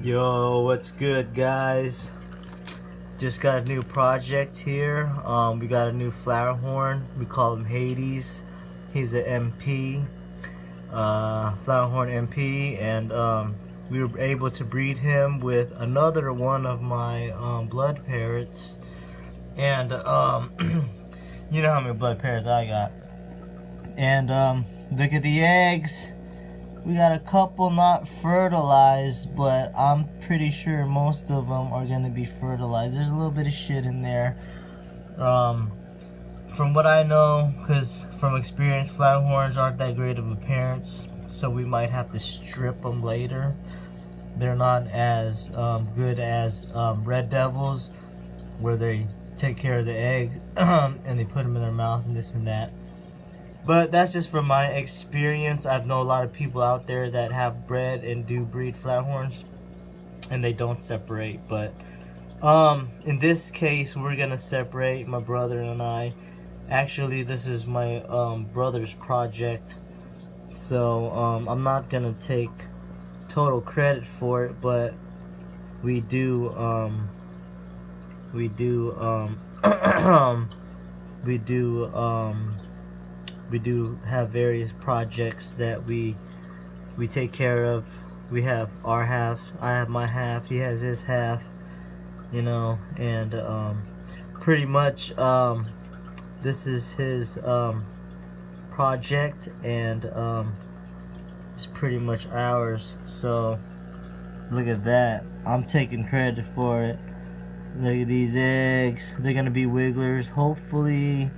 Yo, what's good, guys? Just got a new project here. We got a new flowerhorn. We call him Hades. He's an MP, flowerhorn MP, and we were able to breed him with another one of my blood parrots. And you know how many blood parrots I got. And look at the eggs. We got a couple not fertilized, but I'm pretty sure most of them are going to be fertilized. There's a little bit of shit in there. From what I know, because from experience, flowerhorns aren't that great of appearance, so we might have to strip them later. They're not as good as red devils, where they take care of the eggs and they put them in their mouth and this and that. But that's just from my experience. I know a lot of people out there that have bred and do breed flowerhorns and they don't separate. But in this case, we're gonna separate, my brother and I. Actually, this is my brother's project, so I'm not gonna take total credit for it, but we do we do have various projects that we take care of. We have our half, I have my half, he has his half, you know, and pretty much this is his project, and it's pretty much ours. So look at that, I'm taking credit for it. Look at these eggs, they're gonna be wigglers hopefully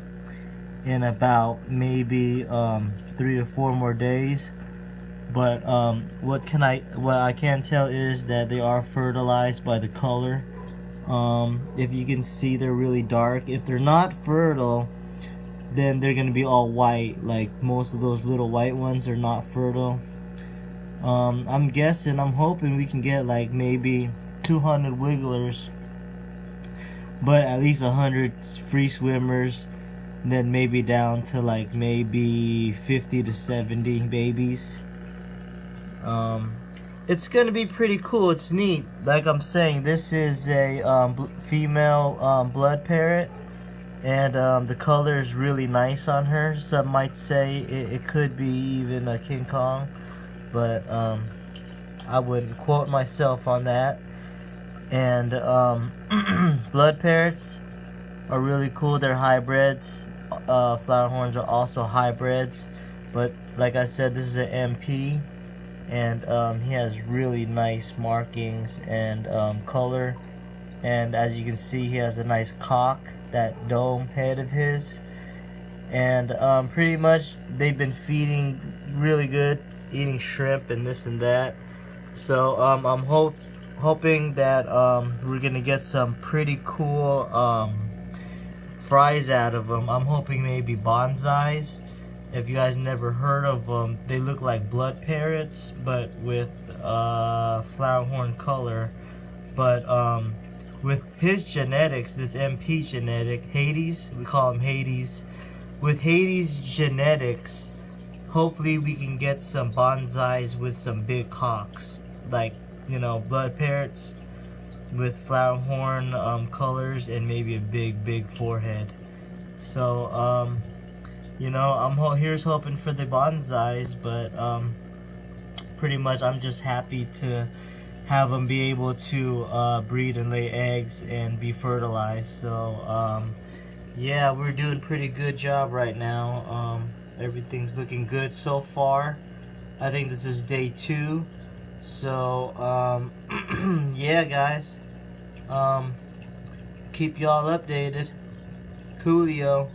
in about maybe 3 or 4 more days. But what I can tell is that they are fertilized by the color. If you can see, they're really dark. If they're not fertile, then they're gonna be all white, like most of those little white ones are not fertile. I'm guessing, I'm hoping we can get like maybe 200 wigglers, but at least 100 free swimmers, and then maybe down to like maybe 50 to 70 babies. It's gonna be pretty cool. It's neat. Like I'm saying, this is a female blood parrot, and the color is really nice on her. Some might say it could be even a King Kong, but I wouldn't quote myself on that. And blood parrots are really cool. They're hybrids. Flowerhorns are also hybrids, but like I said, this is an MP, and he has really nice markings and color, and as you can see, he has a nice cock, that dome head of his, and pretty much they've been feeding really good, eating shrimp and this and that. So I'm hoping that we're gonna get some pretty cool fries out of them. I'm hoping maybe bonsais. If you guys never heard of them, they look like blood parrots, but with flowerhorn color. But with his genetics, this MP genetic, Hades, we call him Hades. With Hades genetics, hopefully we can get some bonsais with some big cocks, like, you know, blood parrots with flowerhorn colors and maybe a big forehead. So you know, here's hoping for the bonsais, but pretty much I'm just happy to have them be able to breed and lay eggs and be fertilized. So yeah, we're doing a pretty good job right now. Everything's looking good so far. I think this is day 2. So yeah, guys, keep y'all updated. Coolio.